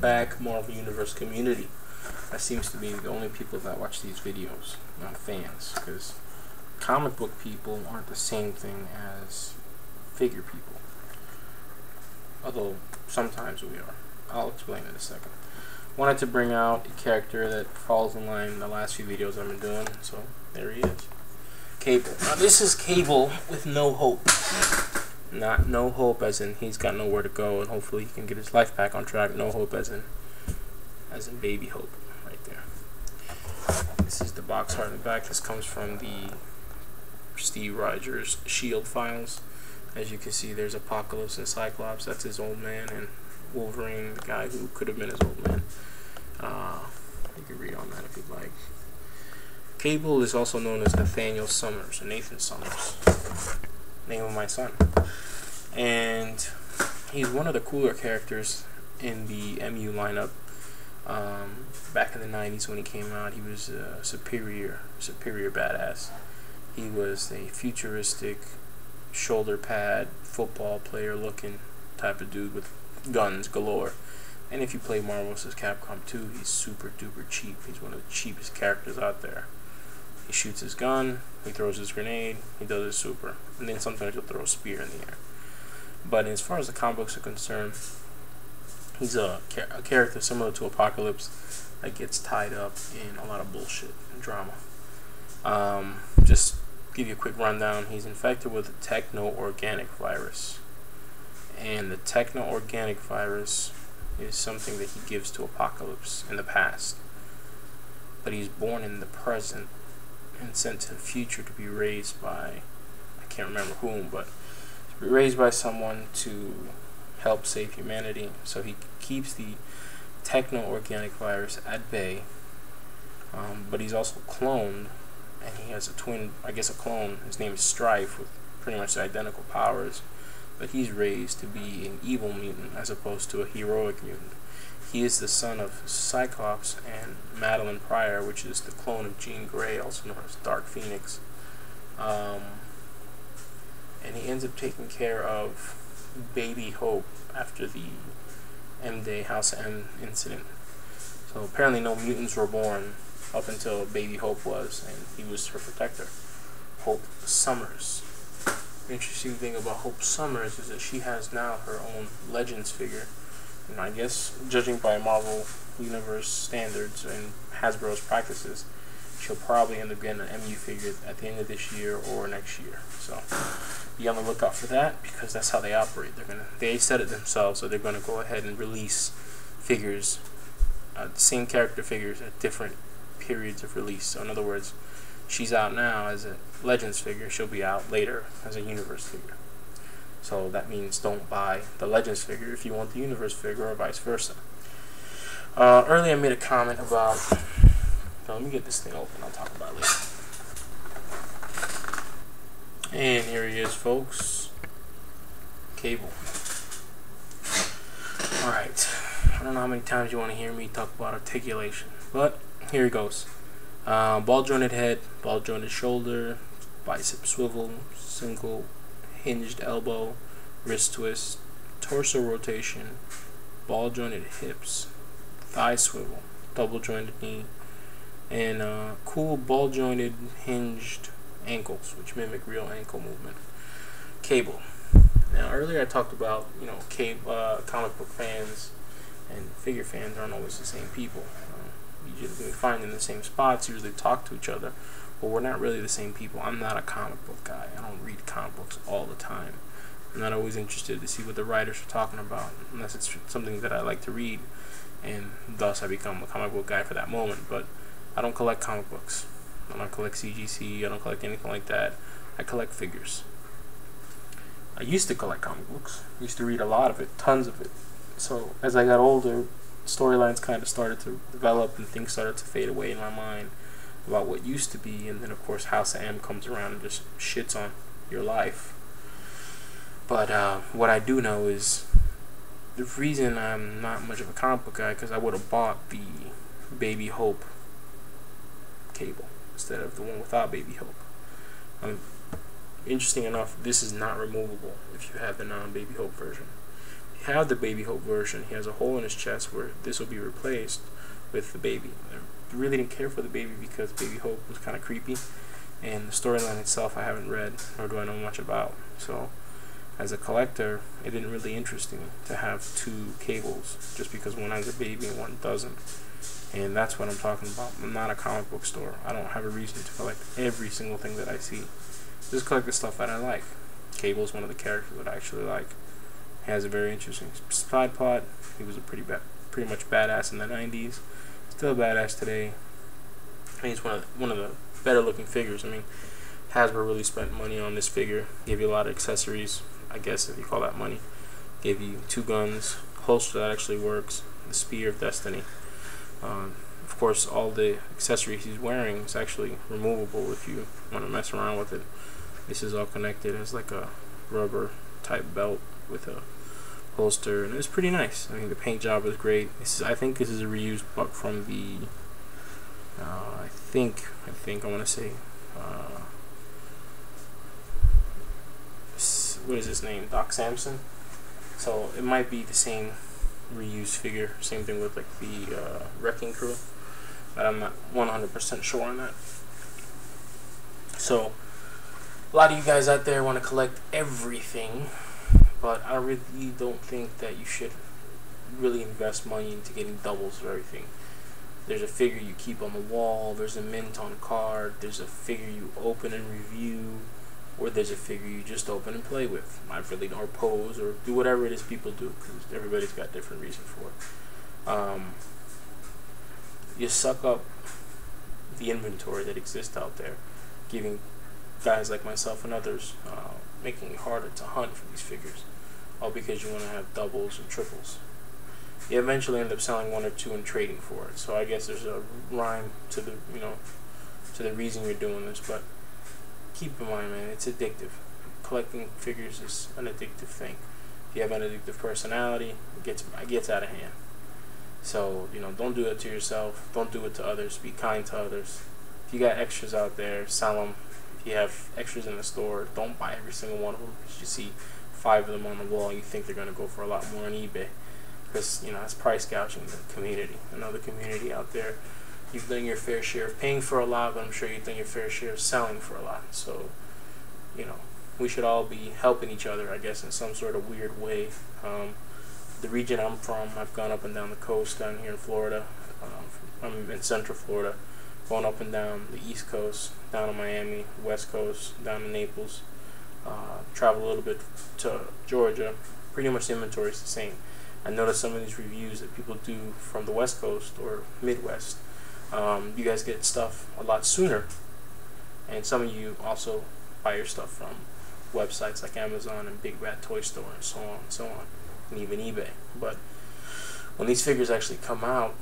back Marvel Universe community. That seems to be the only people that watch these videos, not fans, because comic book people aren't the same thing as figure people. Although sometimes we are. I'll explain in a second. Wanted to bring out a character that falls in line in the last few videos I've been doing, so there he is. Cable. Now this is Cable with no hope. Not no hope as in he's got nowhere to go and hopefully he can get his life back on track. No hope as in baby hope right there. This is the box art in the back. This comes from the Steve Rogers Shield files. As you can see, there's Apocalypse and Cyclops. That's his old man, and Wolverine, the guy who could have been his old man. You can read on that if you'd like. Cable is also known as Nathaniel Summers, or Nathan Summers, name of my son. And he's one of the cooler characters in the MU lineup. Back in the 90s when he came out, he was a superior badass. He was a futuristic, shoulder pad, football player looking type of dude with guns galore. And if you play Marvel vs. Capcom 2, he's super duper cheap. He's one of the cheapest characters out there. He shoots his gun, he throws his grenade, he does his super, and then sometimes he'll throw a spear in the air. But as far as the comic books are concerned, he's a character similar to Apocalypse that gets tied up in a lot of bullshit and drama. Just give you a quick rundown. He's infected with a techno-organic virus. And the techno-organic virus is something that he gives to Apocalypse in the past. But he's born in the present and sent to the future to be raised by, I can't remember whom, but to be raised by someone to help save humanity. So he keeps the techno-organic virus at bay, but he's also cloned, and he has a twin, I guess a clone. His name is Strife, with pretty much identical powers, but he's raised to be an evil mutant as opposed to a heroic mutant. He is the son of Cyclops and Madeline Pryor, which is the clone of Jean Grey, also known as Dark Phoenix. And he ends up taking care of Baby Hope after the M-Day House M incident. So apparently no mutants were born up until Baby Hope was, and he was her protector, Hope Summers. The interesting thing about Hope Summers is that she has now her own Legends figure. And I guess, judging by Marvel Universe standards and Hasbro's practices, she'll probably end up getting an MU figure at the end of this year or next year. So be on the lookout for that, because that's how they operate. They said it themselves, so they're gonna go ahead and release figures, the same character figures at different periods of release. So in other words, she's out now as a Legends figure, she'll be out later as a Universe figure. So that means don't buy the Legends figure if you want the Universe figure, or vice versa. Earlier I made a comment about, let me get this thing open, I'll talk about it later. And here he is, folks. Cable. Alright, I don't know how many times you want to hear me talk about articulation, but here he goes. Ball jointed head, ball jointed shoulder, bicep swivel, single hinged elbow, wrist twist, torso rotation, ball jointed hips, thigh swivel, double jointed knee, and cool ball jointed hinged ankles, which mimic real ankle movement. Cable. Now earlier I talked about, comic book fans and figure fans aren't always the same people. Usually find in the same spots, usually talk to each other, but we're not really the same people. I'm not a comic book guy. I don't read comic books all the time. I'm not always interested to see what the writers are talking about, unless it's something that I like to read, and thus I become a comic book guy for that moment. But I don't collect comic books. I don't collect CGC. I don't collect anything like that. I collect figures. I used to collect comic books. I used to read a lot of it, tons of it. So as I got older, storylines kind of started to develop and things started to fade away in my mind about what used to be, and then of course House of M comes around and just shits on your life. But what I do know is the reason I'm not much of a comic book guy, because I would have bought the Baby Hope Cable instead of the one without Baby Hope. Interesting enough, this is not removable if you have the non-Baby Hope version. have the Baby Hope version, he has a hole in his chest where this will be replaced with the baby. I really didn't care for the baby because Baby Hope was kind of creepy, and the storyline itself I haven't read, nor do I know much about. So as a collector, it didn't really interest me to have two cables, just because one has a baby and one doesn't. And that's what I'm talking about. I'm not a comic book store. I don't have a reason to collect every single thing that I see. Just collect the stuff that I like. Cable is one of the characters that I actually like. He has a very interesting side plot. He was a pretty much badass in the 90s. Still a badass today. And he's one of the better looking figures. I mean, Hasbro really spent money on this figure. Gave you a lot of accessories, I guess if you call that money. Gave you 2 guns, holster that actually works, the Spear of Destiny. Of course, all the accessories he's wearing is actually removable if you want to mess around with it. This is all connected as like a rubber type belt with a holster, and it's pretty nice. I mean, the paint job is great. I think this is a reused buck from the I think I want to say what is his name, Doc Samson. So it might be the same reused figure. Same thing with like the Wrecking Crew, but I'm not 100% sure on that. So a lot of you guys out there want to collect everything, but I really don't think that you should really invest money into getting doubles of everything. There's a figure you keep on the wall, there's a mint on card, there's a figure you open and review, or there's a figure you just open and play with. Or pose, or do whatever it is people do, because everybody's got different reasons for it. You suck up the inventory that exists out there, giving guys like myself and others, making it harder to hunt for these figures, all because you want to have doubles and triples. You eventually end up selling 1 or 2 and trading for it. So I guess there's a rhyme to the to the reason you're doing this, but keep in mind, man, it's addictive. Collecting figures is an addictive thing. If you have an addictive personality, it gets out of hand. So don't do it to yourself. Don't do it to others. Be kind to others. If you got extras out there, sell them. If you have extras in the store, don't buy every single one of them because you see 5 of them on the wall and you think they're going to go for a lot more on eBay. Because that's price gouging the community. I know the community out there, you've done your fair share of paying for a lot, but I'm sure you've done your fair share of selling for a lot. So we should all be helping each other, I guess, in some sort of weird way. The region I'm from, I've gone up and down the coast down here in Florida. I'm in Central Florida, going up and down the East Coast, down to Miami, West Coast, down to Naples. Travel a little bit to Georgia. Pretty much the inventory is the same. I noticed some of these reviews that people do from the West Coast or Midwest. You guys get stuff a lot sooner, and some of you also buy your stuff from websites like Amazon and Big Bad Toy Store and so on, and even eBay. But when these figures actually come out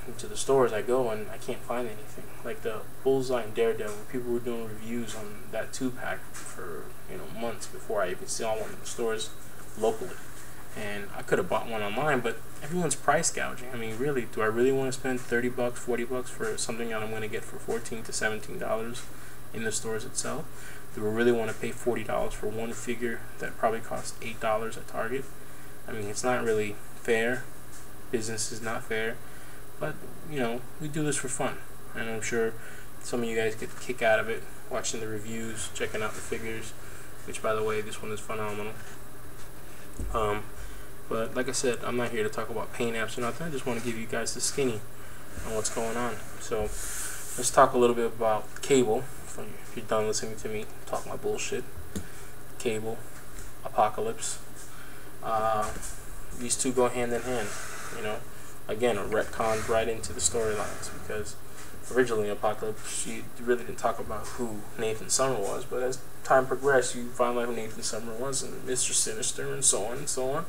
into the stores, I go and I can't find anything. Like the Bullseye and Daredevil, people were doing reviews on that 2-pack for months before I even saw one in the stores locally. And I could have bought one online, but everyone's price gouging. I mean, really, do I really want to spend $30, $40 for something that I'm going to get for $14 to $17 in the stores itself? Do I really want to pay $40 for one figure that probably costs $8 at Target? I mean, it's not really fair. Business is not fair. But, we do this for fun. And I'm sure some of you guys get a kick out of it, watching the reviews, checking out the figures, which, by the way, this one is phenomenal. But like I said, I'm not here to talk about paint apps or nothing. I just want to give you guys the skinny on what's going on. So let's talk a little bit about Cable. If you're done listening to me talk my bullshit. Cable, Apocalypse. These two go hand in hand. Again, a retcon right into the storylines, because originally Apocalypse, she really didn't talk about who Nathan Summer was, but as time progressed, you find out who Nathan Summer was, and Mr. Sinister, and so on and so on.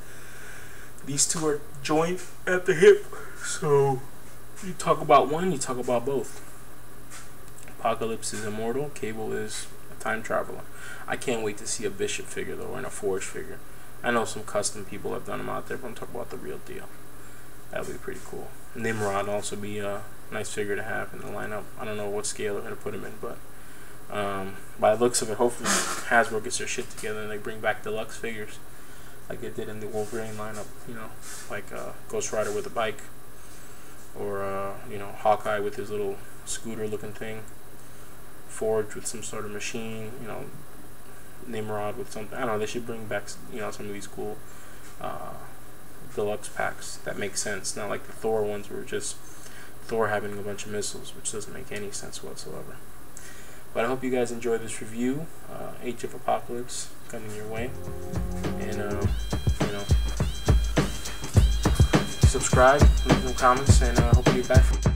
These two are joined at the hip, so you talk about one, you talk about both. Apocalypse is immortal, Cable is a time traveler. I can't wait to see a Bishop figure, though, and a Forge figure. I know some custom people have done them out there, but I'm talking about the real deal. That would be pretty cool. Nimrod will also be a nice figure to have in the lineup. I don't know what scale they're going to put him in, but by the looks of it, hopefully Hasbro gets their shit together and they bring back deluxe figures. like they did in the Wolverine lineup, you know, like Ghost Rider with a bike, or you know, Hawkeye with his little scooter looking thing, Forge with some sort of machine, you know, Nimrod with something. I don't know, they should bring back, you know, some of these cool deluxe packs that make sense, not like the Thor ones where just Thor having a bunch of missiles, which doesn't make any sense whatsoever. But I hope you guys enjoyed this review. Age of Apocalypse coming your way, and you know, subscribe, leave some comments, and I hope you're back.